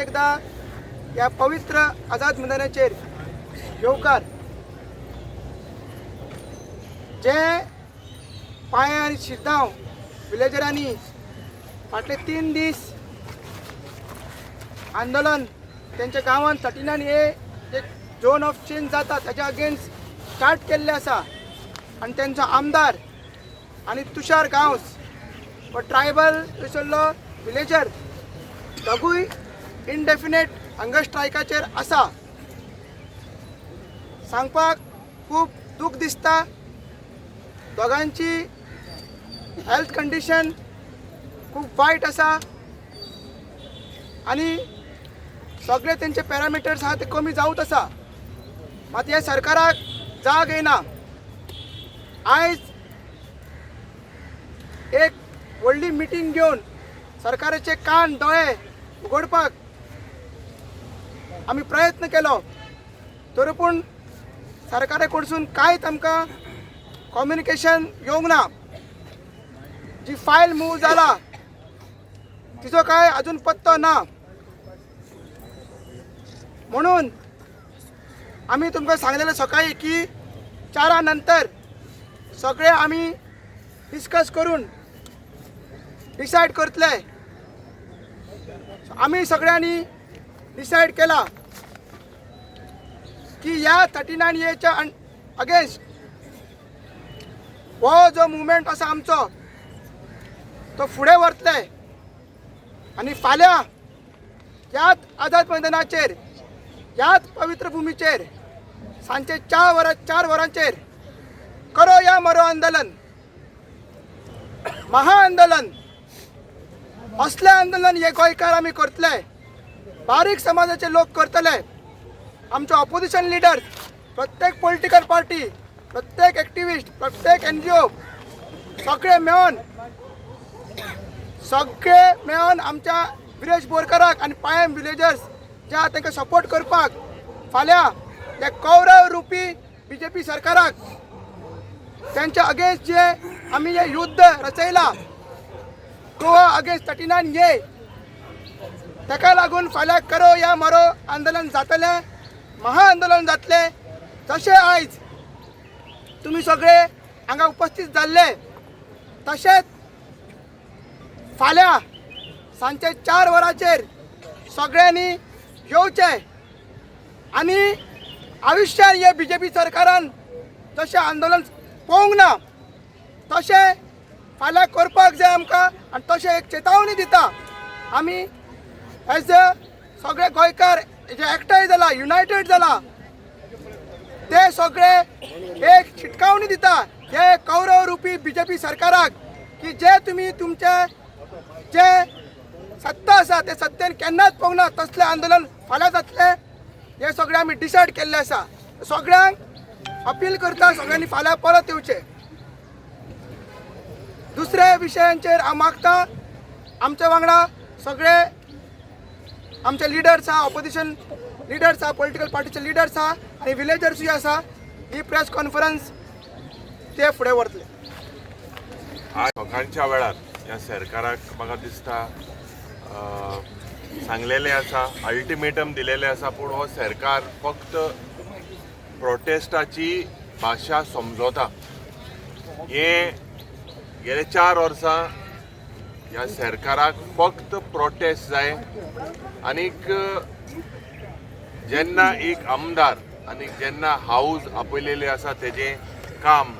एकदा या पवित्र आझाद मैदानाचेर येवकार जे पांयार शिरदांव विलेजरांनी फाटले 3 दीस आंदोलन त्यांच्या गांवांत 39A एक झोन ऑफ चेंज जाता ताच्या अगेन्स्ट स्टार्ट केल्ले आसा आनी त्यांचो आमदार आनी तुषार गांवस व ट्रायबल थंयसरलो विलेजर दोगूय इनडेफिनेट हंगर स्ट्रायकाचेर आसा. सांगपाक खूब दूख दिसता. दोगांची हेल्थ कंडिशन खूब वायट आसा आनी सगळे तेंचे पॅरामिटर्स आहा ते कमी जावूच आसा. मात ह्या सरकाराक जाग येना. आयज एक व्हडली मिटींग घेवन सरकाराचे कान दोळे उगडपाक आमी प्रयत्न केलो तरी पूण सरकारा कडसून कांयच आमकां कम्युनिकेशन येवंक ना. जी फायल मूव जाला तिजो काय अजून पत्तो ना. म्हणून आमी तुमकां सांगलेलें सकाळी की 4 नंतर सगळे आमी डिस्कस करून डिसायड करतले. आमी सगळ्यांनी डिसायड केला की ह्या 39Aच्या अगेन्स्ट हो जो मुवमेंट आसा आमचो तो फुडें व्हरतले आनी फाल्यां ह्याच आझाद मैदानाचेर ह्याच पवित्र भुमीचेर सांजचे 4 वरांचेर करो या मरो आंदोलन, महाआंदोलन असले आंदोलन हे गोंयकार आमी करतले. बारीक समाजाचे लोक करतले. आमचे ऑपोजिशन लिडर्स, प्रत्येक पॉलिटिकल पार्टी, प्रत्येक एक्टिविस्ट, प्रत्येक NGO सगळे मेळोन आमच्या विरेश बोरकाराक आनी पायम विलेजर्स जे आहा तांकां सपोर्ट करपाक फाल्यां ते कौरव रुपी BJP सरकाराक त्यांच्या अगेन्स्ट जे आमी हे युद्ध रचयला गोवा अगेन्स्ट 39A ताका लागून फाल्यां करो या मरो आंदोलन जातले, महाआंदोलन जातले. जशें आयज तुमी सगळे हांगा उपस्थित जाल्ले तशेंच फाल्यां सांजचे 4 वरांचेर सगळ्यांनी येवचे आनी आयुश्यान हे BJP सरकारान जशें आंदोलन पळोवंक ना तशें फाल्यां करपाक जाय आमकां आनी तशें एक चेतावणी दिता. आमी एज सगळे गोंयकार जे एकठांय जाला, युनायटेड जाला, ते सगळे एक शिटकावणी दिता हे कौरव रुपी BJP सरकाराक की जे तुमी तुमचे जे सत्ता आसा ते सत्तेन केन्नाच पळोवंक ना तसलें आंदोलन फाल्यां जातलें. हे सगळे आमी डिसायड केल्ले आसा. सगळ्यांक अपील करता सगळ्यांनी फाल्यां परत येवचें. दुसऱ्या विशयांचेर हांव मागता आमच्या वांगडा सगळे आमचे लिडर्स आहा, ऑपोजिशन लिडर्स आहा, पॉलिटिकल पार्टीचे लिडर्स आहा आनी विलेजर्सूय आसा. ही प्रेस कॉन्फरन्स ते फुडें व्हरतले. आज सकाळच्या वेळार ह्या सरकाराक म्हाका दिसता सांगलेलें आसा, अल्टिमेटम दिलेलें आसा, पूण हो सरकार फक्त प्रोटेस्टाची भाशा समजोता. हे गेले 4 वर्सां ह्या सरकाराक फक्त प्रोटेस्ट जाय आनीक जेन्ना एक आमदार आनीक जेन्ना हाऊस आपयलेले आसा तेजें काम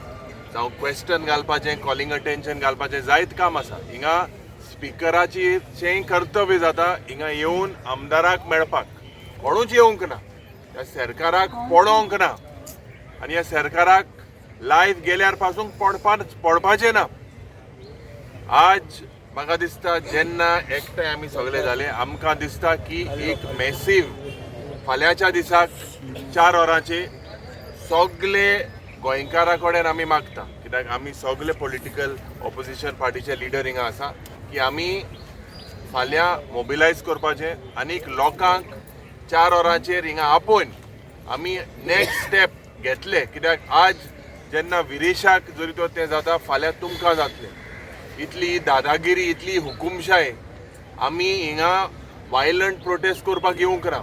जावं क्वेश्चन घालपाचें, कॉलिंग अटेन्शन घालपाचें जायत काम आसा. हिंगा स्पिकराचें कर्तव्य जाता हिंगा येवन आमदाराक मेळपाक. कोणूच येवंक ना, ह्या सरकाराक पडोवंक ना आनी ह्या सरकाराक लायफ गेल्यार पासून पडपाचें ना. आज म्हाका दिसता जेन्ना एकठांय आमी सगळे जाले आमकां दिसता की एक मॅसीव फाल्यांच्या दिसाक 4 वरांचेर सगळे गोंयकारा कडेन आमी मागता, कित्याक आमी सगळे पॉलिटिकल ऑपोजिशन पार्टीचे लिडर हिंगा आसा, की आमी फाल्यां मोबिलायज करपाचें आनीक लोकांक 4 वरांचेर हिंगा आपोवन आमी नेक्स्ट स्टेप घेतले. कित्याक आज जेन्ना विरेशाक जरी तो तें जाता फाल्यां तुमकां जातलें. इतली दादागिरी, इतली हुकुमशाय आमी हिंगा वायलंट प्रोटेस्ट करपाक येवंक ना.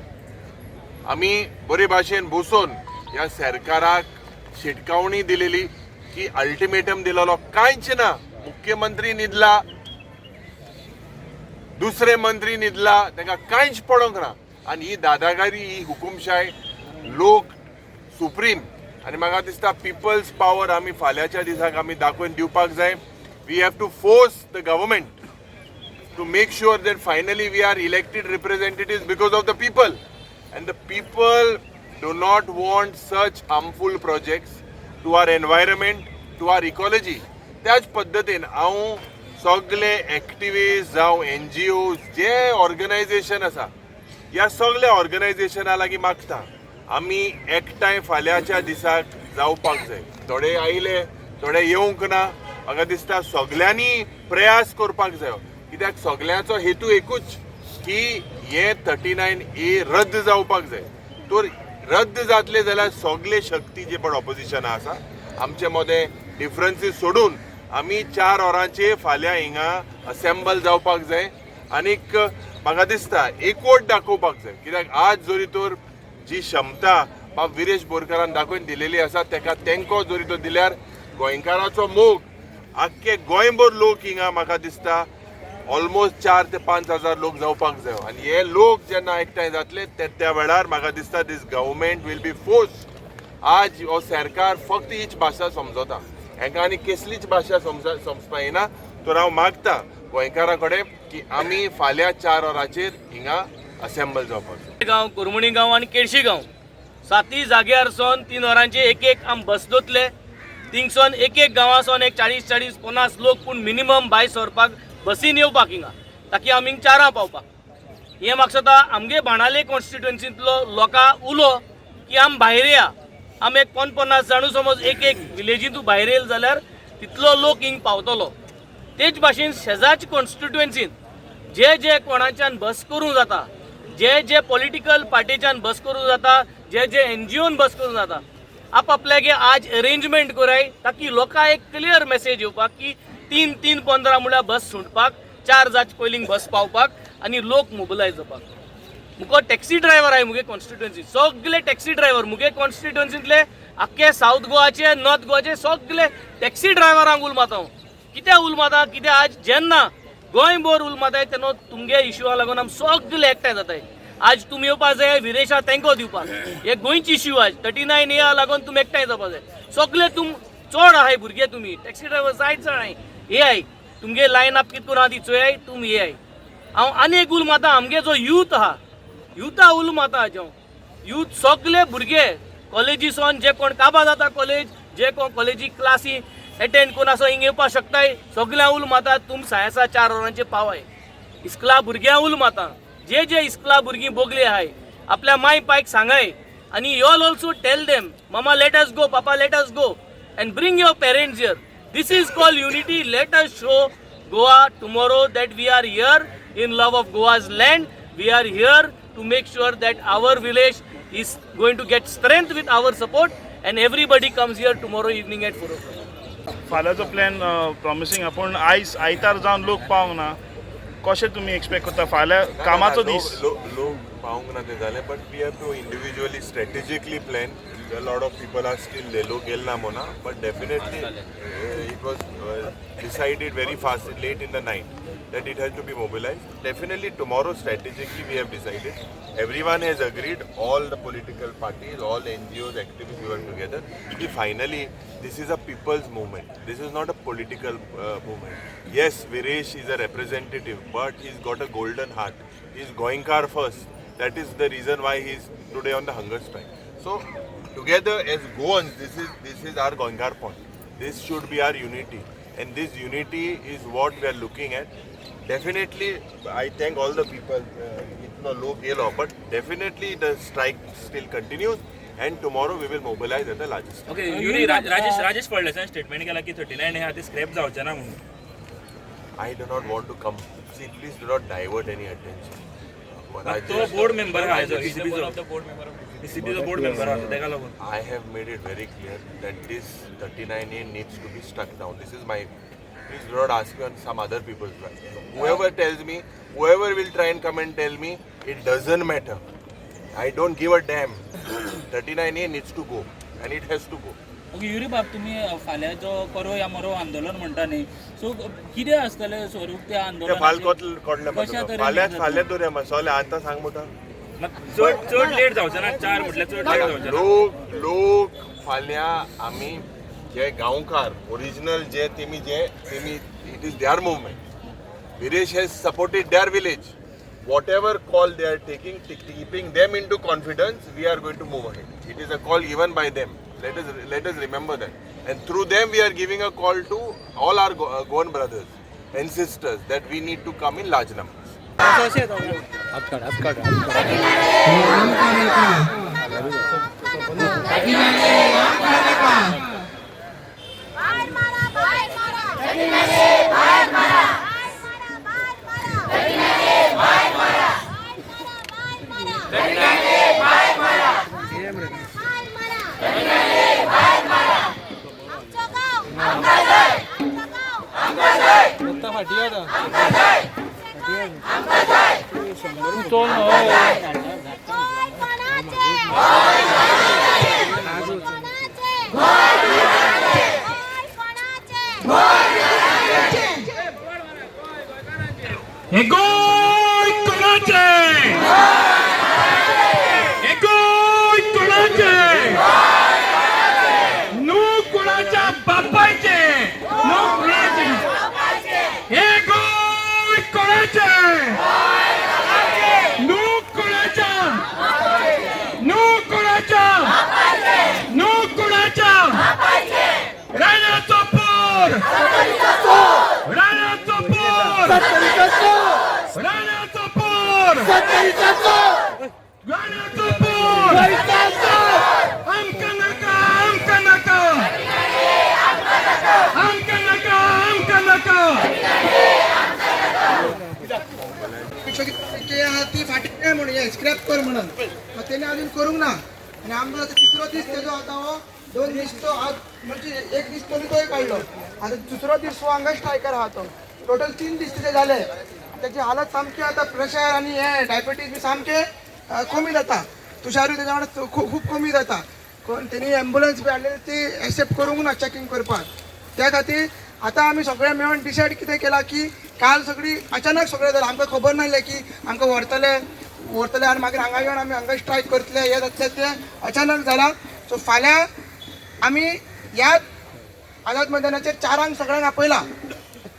आमी बरे भाशेन बसून ह्या सरकाराक शिटकावणी दिलेली की अल्टिमेटम दिलेलो कांयच ना. मुख्यमंत्री न्हिदला, दुसरे मंत्री न्हिदला, तांकां कांयच पडोंक ना. आनी ही दादागिरी, ही हुकुमशाय, लोक सुप्रीम आनी म्हाका दिसता पिपल्स पावर आमी फाल्यांच्या दिसाक आमी दाखोवन दिवपाक जाय. We have to force the government to make sure that finally we are elected representatives because of the people, and the people do not want such harmful projects to our environment, to our ecology. त्याच पद्धतीन हांव सगळे activist जावं NGOs जे organisation आसा ह्या सगळ्या ऑर्गनायझेशना लागीं मागता आमी एकठांय फाल्यांच्या दिसाक जावपाक जाय. थोडे आयले, थोडे येवंक ना. म्हाका दिसता सगळ्यांनी प्रयास करपाक जाय, कित्याक सगळ्यांचो हेतू एकूच की हे 39A रद्द जावपाक जाय. तर रद्द जातले जाल्यार सगळे शक्ती जे पण ऑपोजिशना आसा आमचे मदें डिफरन्सीस सोडून आमी 4 वरांचेर फाल्यां हिंगा असेंबल जावपाक जाय. आनीक म्हाका दिसता एकवट दाखोवपाक जाय, कित्याक आज जोरी तर जी क्षमता बाब विरेश बोरकारान दाखोवन दिलेली आसा तेका तेंको जोरी तो दिल्यार गोंयकाराचो मोग आख्खे गोंयभर लोक हिंगा म्हाका दिसता ऑलमोस्ट 4 ते 5 हजार लोक जावपाक जाय. आनी हे लोक जेन्ना एकठांय जातले त्या वेळार म्हाका दिसता this government will be force. आज हो सरकार फक्त हीच भाशा समजता, हांकां आनी कसलीच भाशा समजपा येना. तर हांव मागता गोंयकारा कडेन की आमी फाल्यां 4 वरांचेर हिंगा असेंबल जावपाक जाय. गांव, कुरमुणी गांव आनी केळशी गांव 7 जाग्यार सोन 3 वरांचे एक आम बस दोतले. थिंगसोन एक गांवांसून एक 40-50 लोक पूण मिनिमम भायर सरपाक बसीन येवपाक हिंगा, ताकी आमी 4 पावपाक. हें म्हाका दिसता आमगे बाणाले कॉन्स्टिट्युएन्सींतलो लोकां उलो की आम भायर या. आम एक 50 जाणू समज एक विलेजींतू भायर येयले जाल्यार तितलो लोक हिंग पावतलो. तेच भाशेन शेजारच्या कॉन्स्टिट्युएन्सींत जे कोणाच्यान बस करूं जाता, जे पॉलिटिकल पार्टीच्यान बस करूं जाता, जे NGOन बस करूं जाता, आपल्यागे आज अरेंजमेंट कराय ताकी लोकांक एक क्लियर मेसेज येवपाक की 3-3-15 म्हळ्यार बस सुटपाक, 4 जाच पयलीं बस पावपाक आनी लोक मोबिलायज जावपाक. मुको टॅक्सी ड्रायव्हर आहे मुगे कॉन्स्टिट्युएन्सी, सगळे टॅक्सी ड्रायव्हर मुगे कॉन्स्टिट्युएन्सींतले आख्खे साऊथ गोवाचे, नॉर्थ गोवाचे सगळे टॅक्सी ड्रायव्हरांक उल माता. कित्याक उल माता? कित्याक आज जेन्ना गोंयभर उल माताय तेन्ना तुमगे इश्यूआ लागून आमी सगळे एकठांय जाताय. आज तुमी येवपाक जाय विरेशा तेंको दिवपाक. हे गोंयची इश्यू आज 39A लागून तुमी एकठांय जावपाक जाय. सगळे तुम चड आहाय भुरगे, तुमी टॅक्सी ड्रायव्हर जायत जण आहाय. हे आय तुमगे लायन अप कितको आहा ती चोय, तुमी हे आय. हांव आनी एक उल माता आमगे जो यूथ आहा, युथा उल माता हांव. यूथ सगळे भुरगे कॉलेजीसून जे कोण काबां जाता कॉलेज, जे कोण कॉलेजी क्लासी अटेंड करून असो हिंग येवपाक शकताय, सगळ्यां उल माता तुम सायन्सा 4 वरांचे पावाय. इस्कला भुरग्यां उल माता, जे इस्कला भुरगीं बोगले आहाय आपल्या माय पायक सांगाय. आनी you all also tell them मामा लेट अस गो, पापा let us go and bring your parents here. This is called unity. Let us show Goa tomorrow that we are here in love of Goa's land. We are here to make sure that our village is going to get strength with our support, and everybody comes here tomorrow evening at 4 o'clock. फाल्यांचो plan promising आपण आयतार जावन लोक पावना, कशें तुमी expect करता? फाल्यां कामाचो दीस लोक पावंक ना ते जालें, but we have to individually strategically plan. A lot of people are still लोक गेल ना म्हणा, but definitely it was decided very fast, late in the night, that it has to be mobilized. Definitely tomorrow strategically we have decided. Everyone has agreed, all the political parties, all the NGOs, activists, we were together. Finally, this is a people's movement. This is not a political movement. Yes, Viresh is a representative, but he's got a golden heart. He's Goinkar first. That is the reason why he's today on the hunger strike. So together as Goans, this is our Goinkar point. This should be our unity, and this unity is what we are looking at. Definitely, I thank all the people. Itno log gelo, but definitely the strike still continues, and tomorrow we will mobilize at the largest. Okay, Yuri, Rajesh पडलें statement केला की 39 हे आधी scrap जावचे ना म्हणून. I do not want to come. See, please do not divert any attention. तो board member आहे जो ECBचो बोर्ड मेंबर आहे तेका लागून. I have made it very clear that this 39A needs to be struck down. This is my please do not ask me on some other people's right. Whoever tells me, whoever will try and come and tell me, it doesn't matter. I don't give a damn. 39A needs to go and it has to go. Okay Yuri बाब तुम्ही फाल्यां जो करो या मरो आंदोलन म्हणटा न्ही सो कितें आसतलें स्वरूप त्या ते आंदोलनाचें फालकोत कोडले कशा तरेन फाल्यां दवरया मसाले आतां सांग म्हणटा चड लेट जावचें ना 4 म्हटल्यार चड लेट जावचें ना लोक फाल्यां आमी जे गांवकार ओरिजिनल जे तेमी it is their movement Viresh has supported their village. Whatever call they are taking, keeping them into confidence, we are going to move ahead. It is a call given by them. Let us remember that. And through them, we are giving a call to all our Goan brothers and sisters that we need to come in large numbers. Scrap कर म्हणून मग त्याने अजून करूंक ना आणि आमचा तिसरो दीस त्याचो आता हो 2 दीस तो आज म्हणजे 1 दीस तोय काढलो आता दुसरो दीस हो हांगा स्ट्रायकर आहा तो टोटल 3 दीस तिथे झाले त्याची हालत सामकी आता प्रेशर आणि हे डायबिटीज बी सामके कमी जाता तुषारूय त्याच्या वांगडा खूप कमी जाता कोण त्यांनी ॲम्ब्युलन्स बी हाडलेली ती एक्सेप्ट करूंक ना चेकिंग करपाक त्या खातीर आता आम्ही सगळे मेळून डिसायड कितें केला की काल सगळी अचानक सगळें जालें आमकां खबर नासलें की आमकां व्हरतले आनी मागीर हांगा येवन आमी हांगा स्ट्रायक करतले हे जातले ते अचानक जाला सो फाल्यां आमी ह्याच आझाद मैदानाचेर 4 सगळ्यांक आपयला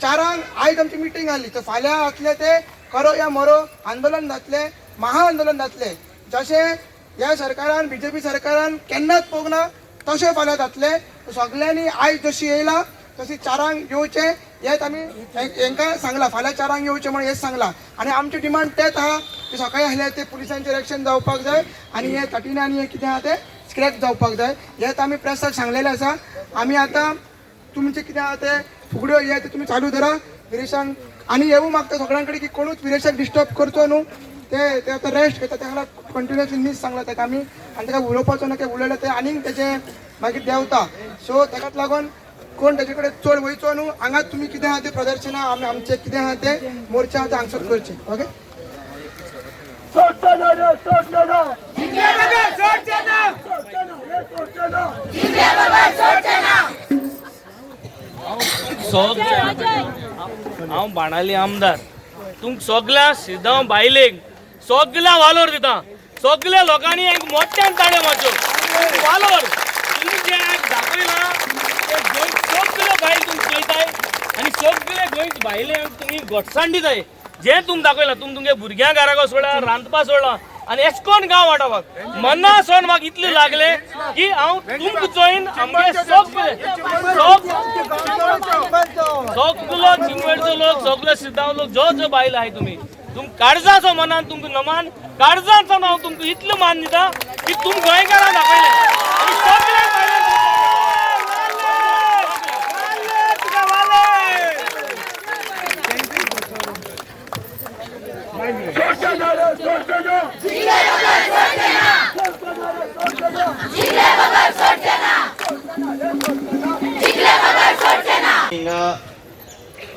4 आयज आमची मिटींग आसली तर फाल्यां जातले ते करो या मरो आंदोलन जातले महाआंदोलन जातले जशें ह्या सरकारान बीजेपी सरकारान केन्नाच पळोवंक ना तशें फाल्यां जातले सगळ्यांनी आयज जशी येयला तशी 4 येवचे हेच आमी हांकां सांगला फाल्यां 4 येवचे म्हणून हेच सांगला आनी आमची डिमांड तेच आहा की सकाळी आसले ते पुलिसांचेर एक्शन जावपाक जाय आनी हे 39 आनी हे कितें आहा ते स्क्रॅप जावपाक जाय हेच आमी प्रेसाक सांगलेलें आसा आमी आतां तुमचे कितें आहा ते फुगड्यो हे तुमी चालू धरा विरेशांक आनी येवूं मागता सगळ्यां कडेन की कोणूच विरेशाक डिस्टर्ब करचो न्हू ते आतां रेस्ट घेता त्या खाला कंटिन्युअसली मीस सांगला ताका आमी आनी ताका उलोवपाचो ना उलयलें ते आनीक तेजे मागीर देंवता सो ताकाच लागून कोण त्याचे कडेन चड वयचो न्हू हांगा तुमी कितें आहा ते प्रदर्शनां आमचे कितें आहा ते मोर्चे आहा ते हांगसर करचे ओके हांव बाणाली आमदार तुमक सगळ्या सिद्धांव बायलेक सगळ्या वालोर दिता सगळ्या लोकांनी एक मोठ्यान ताळयो मारच्यो वालोर तुम्ही जे दाखयला ते सगळे बायल तुमकां पळयताय आनी सगळे गोंयचे बायलेंक तुमी घोटसाण दिताय जे तुम दाखयला तुमगे भुरग्यांक घराको सोडला रांदपा सोडला आनी एश कोन गांव वाटावपाक मना सोन म्हाका इतले लागले की हांव तुमकां चोयन आमगे सगळे सगळो चिंगवेडचो लोक सगळे सिद्धांव लोक जो बायल आहाय तुमी काळजाचो मनान तुमकां नमान काळजाचो हांव तुमकां इतलो मान दिता की तुम गोंयकारां दाखयले आनी सगळे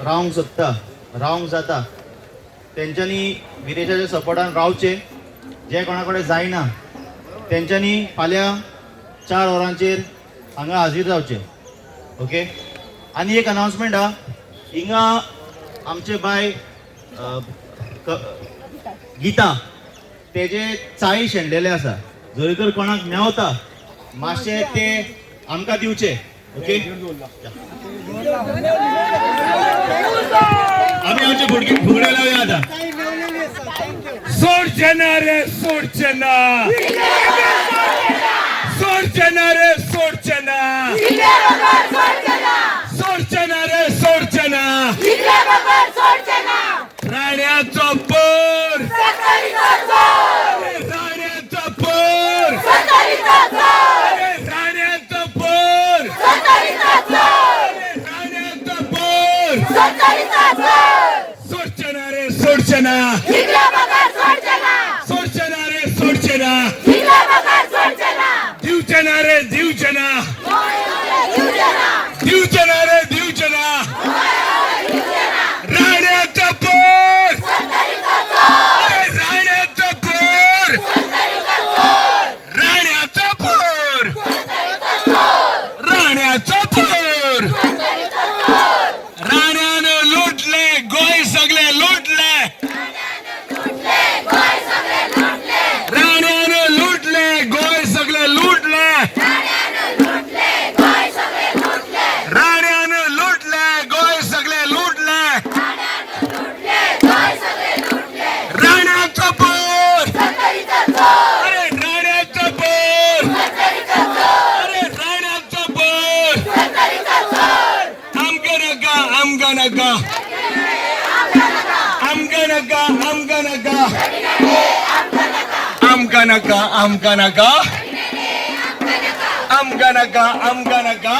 रावंक सोदता रावंक जाता तेंच्यांनी गिरीशाच्या सपोर्टान रावचे. जे कोणा कडेन जायना तेंच्यांनी फाल्यां 4 वरांचेर हांगा हाजीर जावचे. ओके. आनी एक अनाउन्समेंट हा, हिंगा आमचे बाय गीता तेजे चाळी शेणलेले आसा. जरी तर कोणाक मेवता मातशे ते आमकां दिवचे. ओके. आमी आमचे फुगडे लावया आता. सोडचे ना रे सोडचे ना, सोडचे ना रे सोडचे ना, सोडचे ना रे सोडचे ना. राण्याचो पोर, राण्याचो पोर, राण्याचो पोर, राण्याचो पोर. सोडचे ना रे सोडचे ना, सोडचे ना रे सोडचे ना, दिवचे ना रे दिवचे ना, दिवचे ना रे दिवचे ना. राण्याचा पोर, राण्याचा पोर, राण्याचा पोर, राण्याचा पोर. राण्यानं लुटले गोय सगळे लुटले, राण्यानं लुटले गोय सगळे लुटले, राण्यानं लुटले गोय सगळे लुटले. राण्याचा पोर, अरे राण्याचा पोर, अरे राण्याचा पोर. I'm gonna go, I'm gonna go, I'm gonna go, I'm gonna go, I'm gonna go, I'm gonna go, I'm gonna go, I'm gonna go.